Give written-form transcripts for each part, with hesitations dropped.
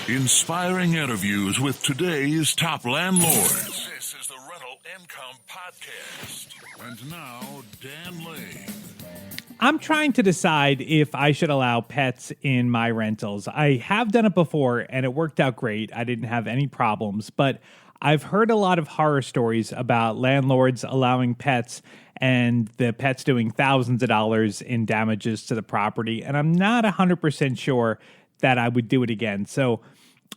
Inspiring interviews with today's top landlords. This is the Rental Income Podcast. And now, Dan Lane. I'm trying to decide if I should allow pets in my rentals. I have done it before, and it worked out great. I didn't have any problems, but I've heard a lot of horror stories about landlords allowing pets and the pets doing thousands of dollars in damages to the property, and I'm not 100% sure that I would do it again. So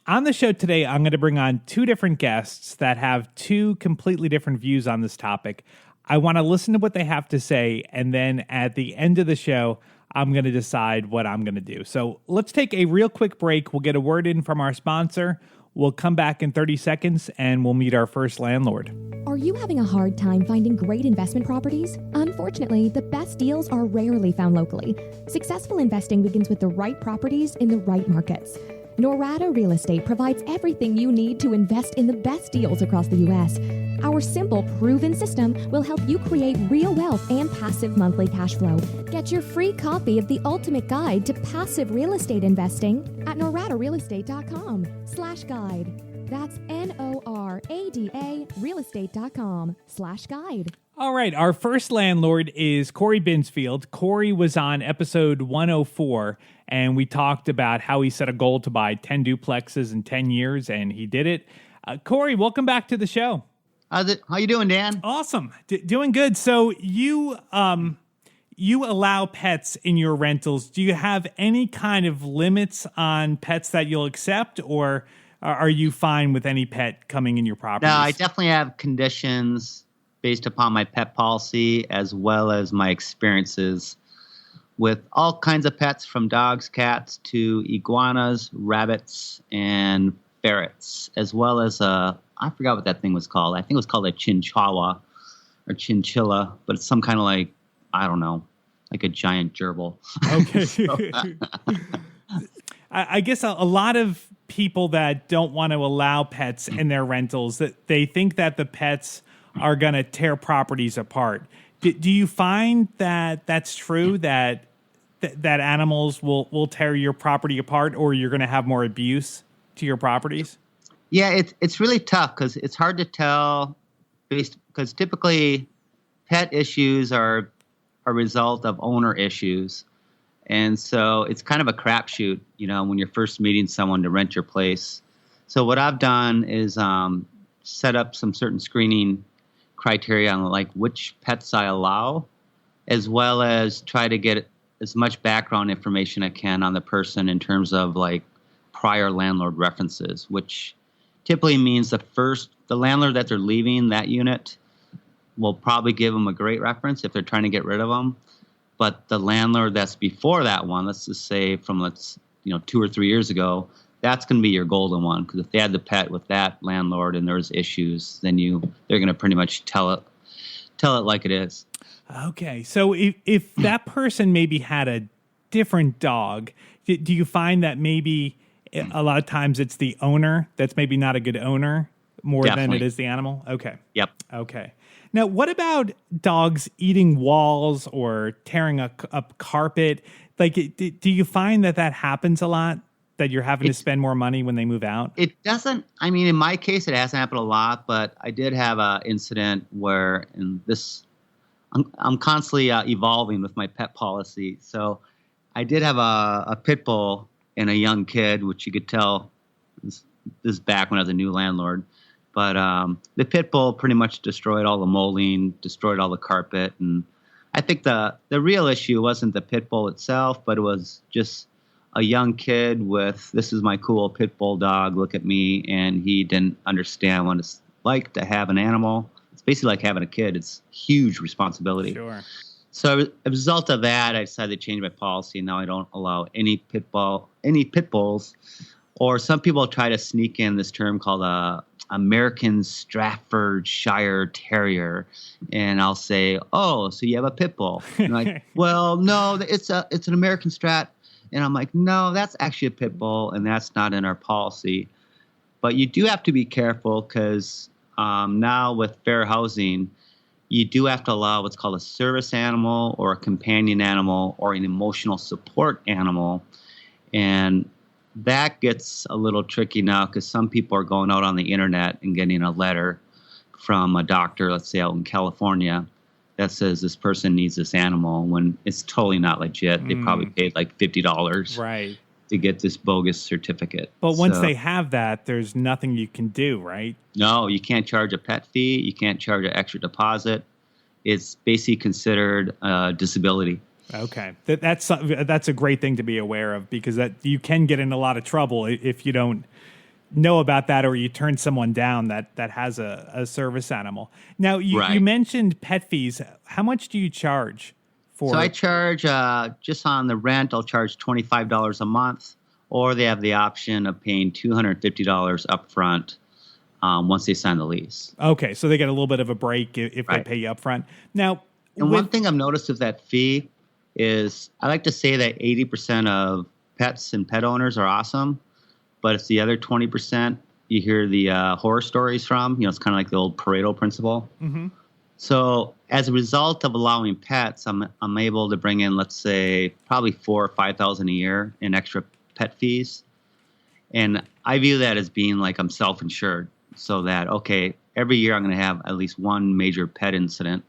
on the show today, I'm going to bring on two different guests that have two completely different views on this topic. I want to listen to what they have to say, and then at the end of the show, I'm going to decide what I'm going to do. So let's take a real quick break. We'll get a word in from our sponsor. We'll come back in 30 seconds, and we'll meet our first landlord. Are you having a hard time finding great investment properties? Unfortunately, the best deals are rarely found locally. Successful investing begins with the right properties in the right markets. Norada Real Estate provides everything you need to invest in the best deals across the U.S. Our simple, proven system will help you create real wealth and passive monthly cash flow. Get your free copy of the ultimate guide to passive real estate investing at noradarealestate.com/guide. That's NORADA realestate.com/guide. All right, our first landlord is Corey Binsfield. Corey was on episode 104, and we talked about how he set a goal to buy 10 duplexes in 10 years, and he did it. Corey, welcome back to the show. How you doing, Dan? Awesome. Doing good. So you allow pets in your rentals. Do you have any kind of limits on pets that you'll accept, or are you fine with any pet coming in your property? No, I definitely have conditions based upon my pet policy as well as my experiences with all kinds of pets, from dogs, cats, to iguanas, rabbits, and ferrets, as well as I forgot what that thing was called. I think it was called a chinchilla or chinchilla, but it's some kind of like, I don't know, like a giant gerbil. Okay. I guess a lot of people that don't want to allow pets in their rentals, that they think that the pets are going to tear properties apart. Do you find that that's true, that animals will tear your property apart, or you're going to have more abuse to your properties? Yeah, it's really tough because it's hard to tell, because typically pet issues are a result of owner issues. And so it's kind of a crapshoot, when you're first meeting someone to rent your place. So what I've done is set up some certain screening criteria on like which pets I allow, as well as try to get as much background information I can on the person in terms of like prior landlord references, which typically means the landlord that they're leaving that unit will probably give them a great reference if they're trying to get rid of them. But the landlord that's before that one, let's just say from 2 or 3 years ago, that's going to be your golden one, because if they had the pet with that landlord and there's issues, then they're going to pretty much tell it like it is. Okay, so if that person maybe had a different dog, do you find that maybe a lot of times it's the owner that's maybe not a good owner more Definitely. than it is the animal? Okay. Yep. Okay. Now, what about dogs eating walls or tearing up carpet? Like, do you find that happens a lot, that you're having to spend more money when they move out? It doesn't. I mean, in my case, it hasn't happened a lot, but I did have an incident where I'm constantly evolving with my pet policy. So I did have a pit bull and a young kid, which you could tell this is back when I was a new landlord. But the pit bull pretty much destroyed all the molding, destroyed all the carpet. And I think the real issue wasn't the pit bull itself, but it was just a young kid with, this is my cool pit bull dog, look at me. And he didn't understand what it's like to have an animal. It's basically like having a kid. It's huge responsibility. Sure. So as a result of that, I decided to change my policy. Now I don't allow any pit bulls. Or some people try to sneak in this term called American Staffordshire Terrier, and I'll say, "Oh, so you have a pit bull?" And like, well, no, it's an American Strat, and I'm like, no, that's actually a pit bull, and that's not in our policy. But you do have to be careful because now with fair housing, you do have to allow what's called a service animal or a companion animal or an emotional support animal. And that gets a little tricky now because some people are going out on the internet and getting a letter from a doctor, let's say out in California, that says this person needs this animal when it's totally not legit. They probably paid like $50 Right. to get this bogus certificate. But once they have that, there's nothing you can do, right? No, you can't charge a pet fee. You can't charge an extra deposit. It's basically considered a disability. Okay, that's a great thing to be aware of, because that you can get in a lot of trouble if you don't know about that, or you turn someone down that has a service animal. Now, you mentioned pet fees. How much do you charge for? So I charge just on the rent. I'll charge $25 a month, or they have the option of paying $250 up front once they sign the lease. Okay, so they get a little bit of a break if they pay you up front. Now, and one thing I've noticed with that fee is I like to say that 80% of pets and pet owners are awesome, but it's the other 20% you hear the horror stories from. It's kind of like the old Pareto principle. Mm-hmm. So as a result of allowing pets, I'm able to bring in, let's say, probably $4,000 or $5,000 a year in extra pet fees. And I view that as being like I'm self-insured, so that, okay, every year I'm going to have at least one major pet incident.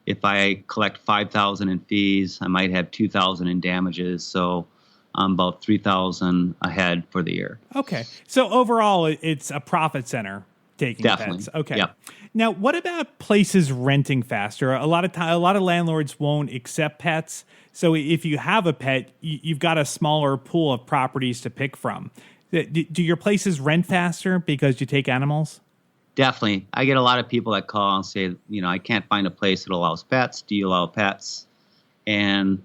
If I collect $5,000 in fees, I might have $2,000 in damages. So I'm about $3,000 ahead for the year. Okay. So overall, it's a profit center taking Definitely. pets. Okay. Yep. Now, what about places renting faster? A lot of landlords won't accept pets. So if you have a pet, you've got a smaller pool of properties to pick from. Do your places rent faster because you take animals? Definitely. I get a lot of people that call and say, I can't find a place that allows pets. Do you allow pets? And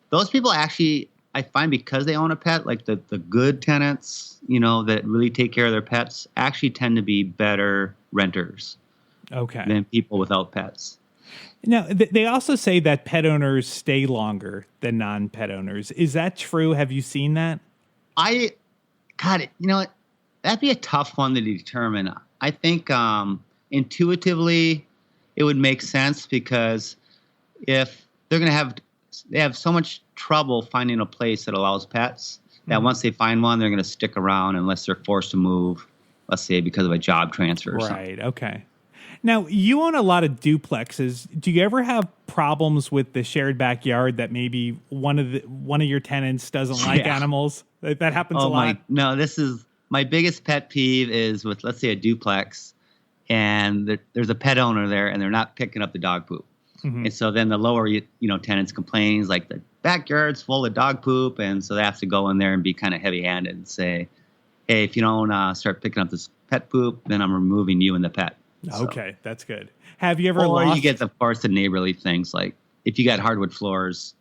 those people actually, I find, because they own a pet, like the good tenants, that really take care of their pets, actually tend to be better renters than people without pets. Now, they also say that pet owners stay longer than non-pet owners. Is that true? Have you seen that? That'd be a tough one to determine. I think intuitively it would make sense, because if they have so much trouble finding a place that allows pets that once they find one, they're going to stick around unless they're forced to move, let's say because of a job transfer or something. Right, okay. Now, you own a lot of duplexes. Do you ever have problems with the shared backyard that maybe one of your tenants doesn't like animals? That happens a lot. No, this is my biggest pet peeve is with, let's say, a duplex, and there's a pet owner there, and they're not picking up the dog poop. Mm-hmm. And so then the lower tenants complains, like the backyard's full of dog poop, and so they have to go in there and be kind of heavy-handed and say, hey, if you don't start picking up this pet poop, then I'm removing you and the pet. Okay, that's good. Have you ever Or lost? you get, of course, the neighborly things, like if you got hardwood floors,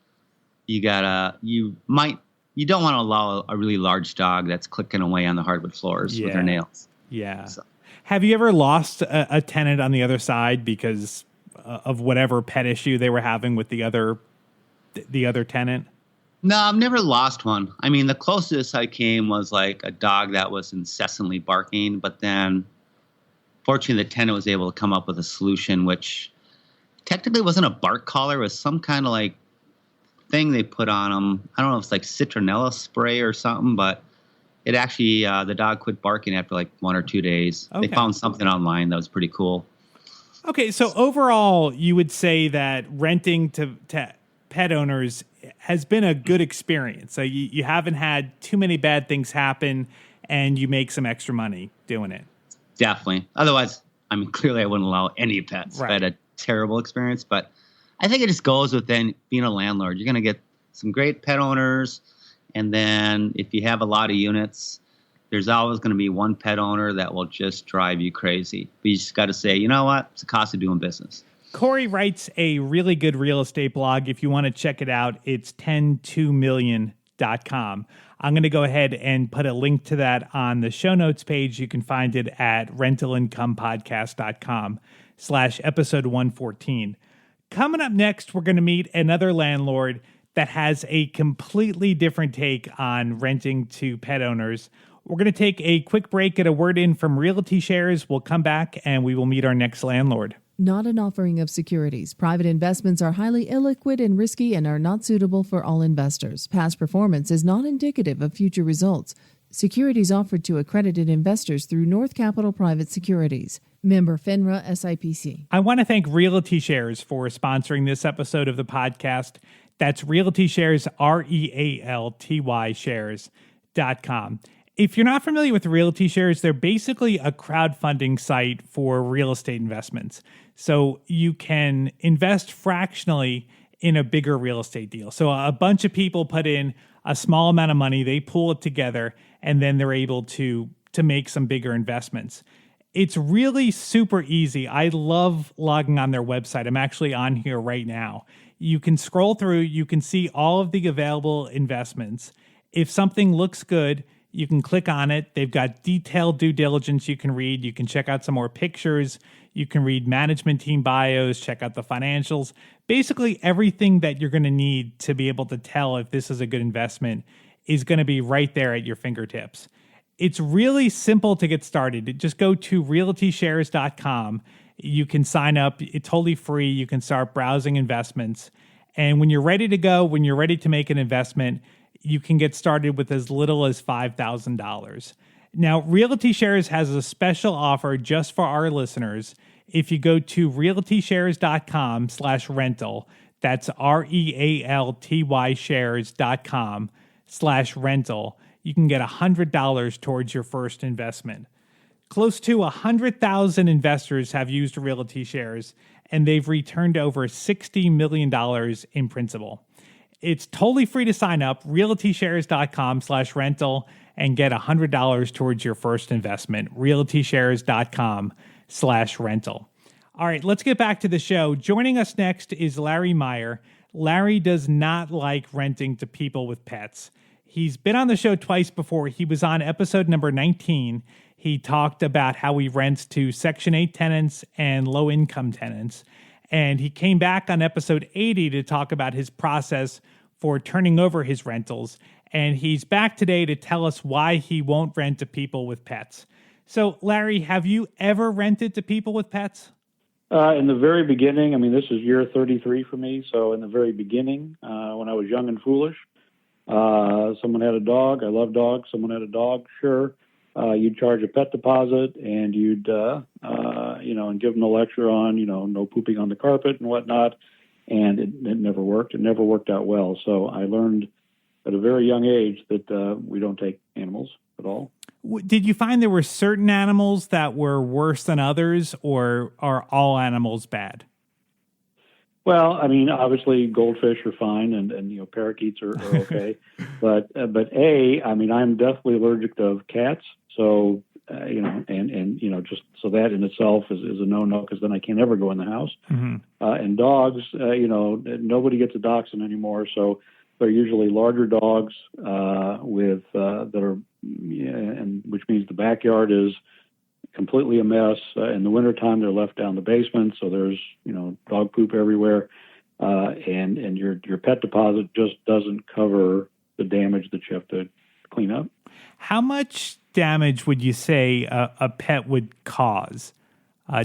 you don't want to allow a really large dog that's clicking away on the hardwood floors with their nails. Yeah. So. Have you ever lost a tenant on the other side because of whatever pet issue they were having with the other tenant? No, I've never lost one. I mean, the closest I came was like a dog that was incessantly barking, but then fortunately the tenant was able to come up with a solution, which technically wasn't a bark collar. It was some kind of like thing they put on them. I don't know if it's like citronella spray or something, but it actually, the dog quit barking after like 1 or 2 days. Okay. They found something online that was pretty cool. Okay, so overall, you would say that renting to pet owners has been a good experience. So you haven't had too many bad things happen, and you make some extra money doing it. Definitely. Otherwise, I mean, clearly I wouldn't allow any pets. Right. I had a terrible experience, but I think it just goes with then being a landlord. You're going to get some great pet owners, and then if you have a lot of units, there's always going to be one pet owner that will just drive you crazy. But you just got to say, you know what? It's the cost of doing business. Corey writes a really good real estate blog. If you want to check it out, it's 102million.com. I'm going to go ahead and put a link to that on the show notes page. You can find it at rentalincomepodcast.com/episode 114. Coming up next, we're going to meet another landlord that has a completely different take on renting to pet owners. We're going to take a quick break, get a word in from Realty Shares. We'll come back and we will meet our next landlord. Not an offering of securities. Private investments are highly illiquid and risky and are not suitable for all investors. Past performance is not indicative of future results. Securities offered to accredited investors through North Capital Private Securities. Member FINRA SIPC. I want to thank Realty Shares for sponsoring this episode of the podcast. That's Realty Shares, REALTY shares.com. If you're not familiar with Realty Shares, they're basically a crowdfunding site for real estate investments. So you can invest fractionally in a bigger real estate deal. So a bunch of people put in a small amount of money, they pool it together, and then they're able to make some bigger investments. It's really super easy. I love logging on their website. I'm actually on here right now. You can scroll through, you can see all of the available investments. If something looks good, you can click on it. They've got detailed due diligence you can read. You can check out some more pictures. You can read management team bios, check out the financials. Basically, everything that you're going to need to be able to tell if this is a good investment is going to be right there at your fingertips. It's really simple to get started. Just go to realtyshares.com. You can sign up. It's totally free. You can start browsing investments. And when you're ready to go, when you're ready to make an investment, you can get started with as little as $5,000. Now, Realty Shares has a special offer just for our listeners. If you go to realtyshares.com/rental, that's REALTY shares.com/rental, you can get $100 towards your first investment. Close to 100,000 investors have used Realty Shares, and they've returned over $60 million in principal. It's totally free to sign up, realtyshares.com/rental, and get $100 towards your first investment, realtyshares.com/rental. All right, let's get back to the show. Joining us next is Larry Meyer. Larry does not like renting to people with pets. He's been on the show twice before. He was on episode number 19. He talked about how he rents to Section 8 tenants and low-income tenants. And he came back on episode 80 to talk about his process for turning over his rentals. And he's back today to tell us why he won't rent to people with pets. So, Larry, have you ever rented to people with pets? In the very beginning, I mean, this is year 33 for me. So in the very beginning, when I was young and foolish, someone had a dog. I love dogs. Someone had a dog. Sure. You'd charge a pet deposit and you'd, and give them a lecture on, no pooping on the carpet and whatnot. And it never worked. It never worked out well. So I learned at a very young age that we don't take animals at all. Did you find there were certain animals that were worse than others, or are all animals bad? Well, I mean, obviously goldfish are fine, and parakeets are okay, but I'm deathly allergic to cats. So just so that in itself is a no-no, because then I can't ever go in the house. Mm-hmm. And dogs, nobody gets a dachshund anymore, so they're usually larger dogs which means the backyard is completely a mess. In the wintertime, they're left down the basement, so there's dog poop everywhere, and your pet deposit just doesn't cover the damage that you have to clean up. How much damage would you say a pet would cause?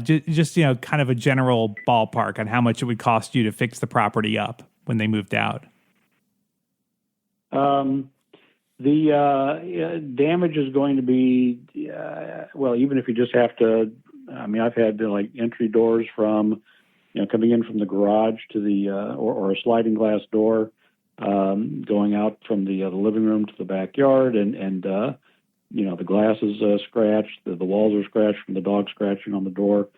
Just kind of a general ballpark on how much it would cost you to fix the property up when they moved out. The damage is going to be, even if you just have to, I've had entry doors from, coming in from the garage to the, or a sliding glass door, going out from the living room to the backyard, and the glass is scratched, the walls are scratched from the dog scratching on the door.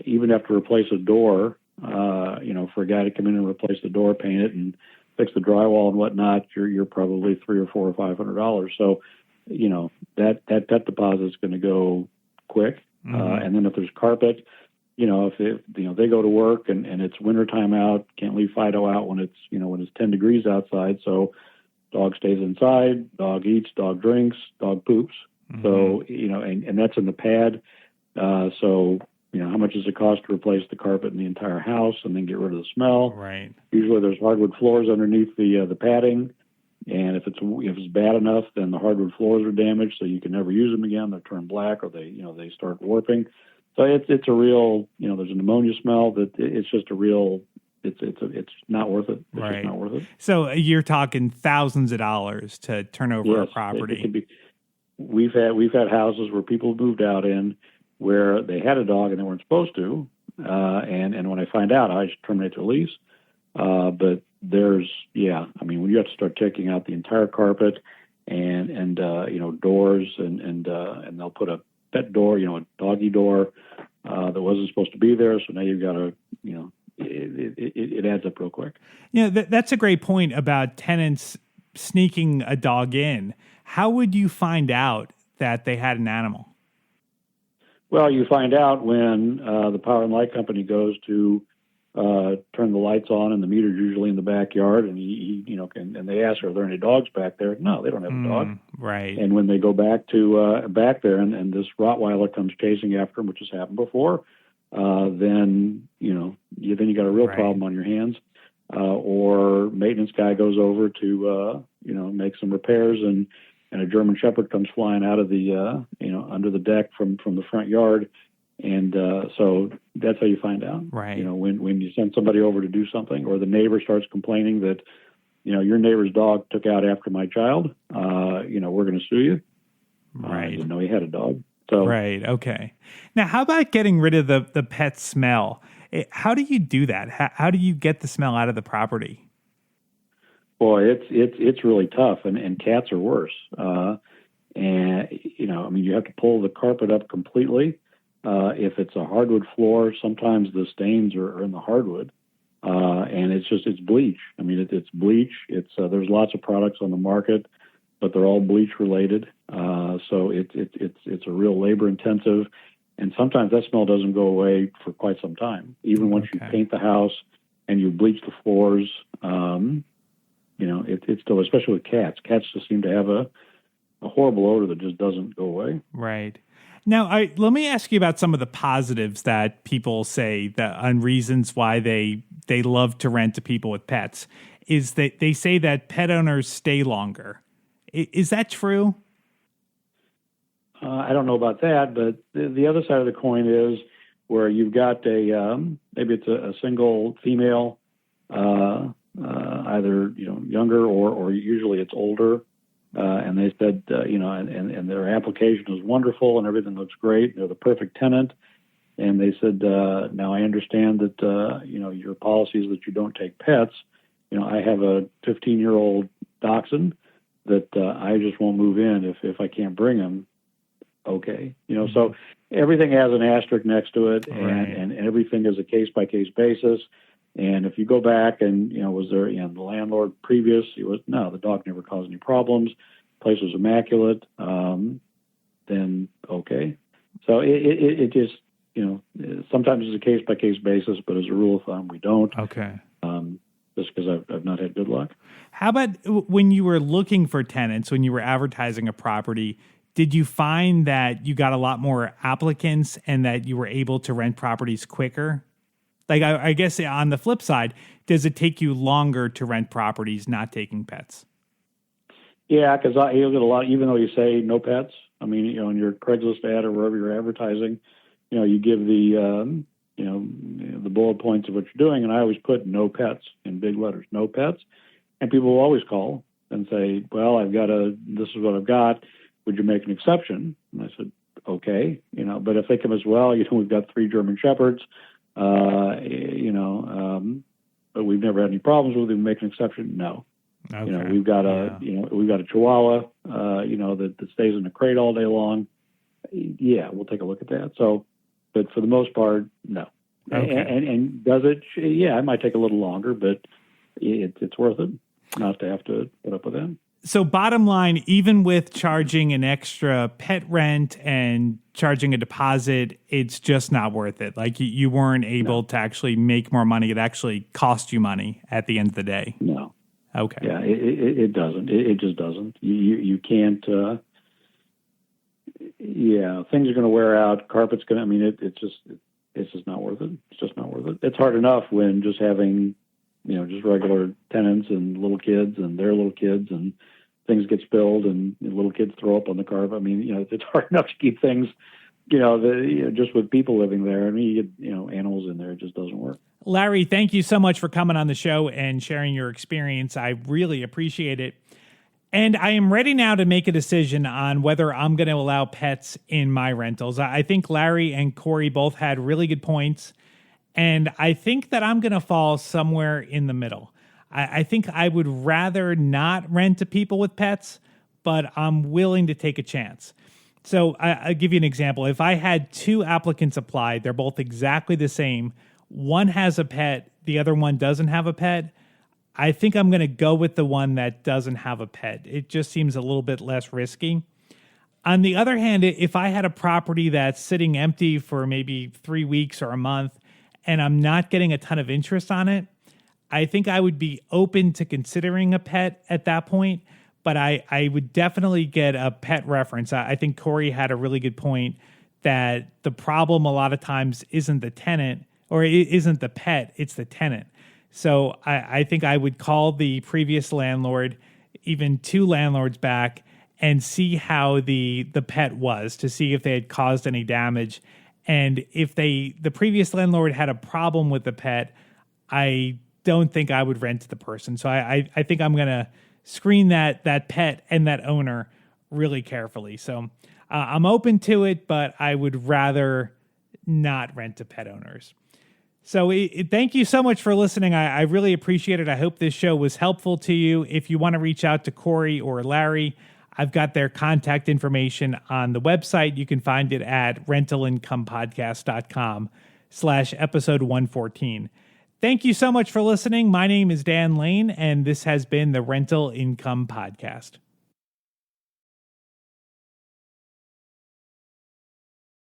Even have to replace a door, for a guy to come in and replace the door, paint it, and fix the drywall and whatnot, you're probably $300 or $400 or $500. So, that pet deposit is going to go quick. Mm-hmm. And then if there's carpet, if they go to work and it's wintertime out, can't leave Fido out when it's 10 degrees outside. So dog stays inside, dog eats, dog drinks, dog poops. Mm-hmm. So, and that's in the pad. So, how much does it cost to replace the carpet in the entire house and then get rid of the smell? Right. Usually there's hardwood floors underneath the padding. And if it's bad enough, then the hardwood floors are damaged, so you can never use them again. They turn black, or they start warping. So it's a real, there's an ammonia smell that it's just a real, it's not worth it. It's just not worth it. So you're talking thousands of dollars to turn over a property. we've had houses where people moved out in where they had a dog and they weren't supposed to, and when I find out, I just terminate the lease. But when you have to start taking out the entire carpet and doors and they'll put a pet door, a doggy door that wasn't supposed to be there. So now you've got to, it adds up real quick. That's a great point about tenants sneaking a dog in. How would you find out that they had an animal? Well, you find out when the power and light company goes to turn the lights on, and the meter's usually in the backyard, and and they ask, "Are there any dogs back there?" No, they don't have a dog. Right. And when they go back to back there, and this Rottweiler comes chasing after them, which has happened before, then you got a real problem on your hands. Or maintenance guy goes over to make some repairs, and a German Shepherd comes flying out of the under the deck from the front yard. And so that's how you find out. Right. When you send somebody over to do something, or the neighbor starts complaining that, your neighbor's dog took out after my child, we're going to sue you. Right. I didn't know he had a dog. So. Right. Okay. Now, how about getting rid of the pet smell? How do you do that? How do you get the smell out of the property? Boy, it's really tough, and cats are worse. You have to pull the carpet up completely. If it's a hardwood floor, sometimes the stains are in the hardwood, and it's bleach. It's bleach. There's lots of products on the market, but they're all bleach related. So it's a real labor intensive, and sometimes that smell doesn't go away for quite some time. Even once you paint the house and you bleach the floors, it's still, especially with cats. Cats just seem to have a horrible odor that just doesn't go away. Right. Now, let me ask you about some of the positives that people say that on reasons why they love to rent to people with pets. Is that they say that pet owners stay longer. Is that true? I don't know about that, but the other side of the coin is where you've got maybe it's a single female, either younger or usually it's older. And they said, and their application is wonderful and everything looks great. They're the perfect tenant. And they said, now I understand that, your policy is that you don't take pets. I have a 15-year-old dachshund that I just won't move in if I can't bring him. Okay. So everything has an asterisk next to it, and everything is a case-by-case basis. And if you go back and, was there, the landlord previous, the dog never caused any problems, place was immaculate, then okay. So it just, sometimes it's a case-by-case basis, but as a rule of thumb, we don't. Okay. Just because I've not had good luck. How about when you were looking for tenants, when you were advertising a property, did you find that you got a lot more applicants and that you were able to rent properties quicker? Like, I guess on the flip side, does it take you longer to rent properties not taking pets? Yeah, because you'll get a lot, even though you say no pets. In your Craigslist ad or wherever you're advertising, you give the, the bullet points of what you're doing. And I always put no pets in big letters, no pets. And people will always call and say, well, this is what I've got. Would you make an exception? And I said, okay, but if they come as well, we've got 3 German Shepherds, but we've never had any problems with them. Make an exception? No. Okay. We've got a Chihuahua, that stays in the crate all day long. Yeah, we'll take a look at that. So, but for the most part, no. Okay. And does it? Yeah, it might take a little longer, but it's worth it not to have to put up with that. So bottom line, even with charging an extra pet rent and charging a deposit, it's just not worth it. Like you weren't able to actually make more money. It actually cost you money at the end of the day. No. Okay. Yeah, it doesn't. It just doesn't. You can't. Things are going to wear out. Carpet's going to. It's just not worth it. It's just not worth it. It's hard enough when just having, just regular tenants and little kids and their little kids and things get spilled and little kids throw up on the carpet. It's hard enough to keep things, just with people living there. You get, animals in there. It just doesn't work. Larry, thank you so much for coming on the show and sharing your experience. I really appreciate it. And I am ready now to make a decision on whether I'm going to allow pets in my rentals. I think Larry and Corey both had really good points. And I think that I'm going to fall somewhere in the middle. I think I would rather not rent to people with pets, but I'm willing to take a chance. So I'll give you an example. If I had 2 applicants apply, they're both exactly the same. One has a pet, the other one doesn't have a pet. I think I'm going to go with the one that doesn't have a pet. It just seems a little bit less risky. On the other hand, if I had a property that's sitting empty for maybe 3 weeks or a month and I'm not getting a ton of interest on it, I think I would be open to considering a pet at that point, but I would definitely get a pet reference. I think Corey had a really good point that the problem a lot of times isn't the tenant or it isn't the pet, it's the tenant. So I think I would call the previous landlord, even 2 landlords back, and see how the pet was, to see if they had caused any damage. And if the previous landlord had a problem with the pet, I don't think I would rent to the person. So I think I'm going to screen that pet and that owner really carefully. So I'm open to it, but I would rather not rent to pet owners. So thank you so much for listening. I really appreciate it. I hope this show was helpful to you. If you want to reach out to Corey or Larry, I've got their contact information on the website. You can find it at rentalincomepodcast.com/episode 114. Thank you so much for listening. My name is Dan Lane, and this has been the Rental Income Podcast.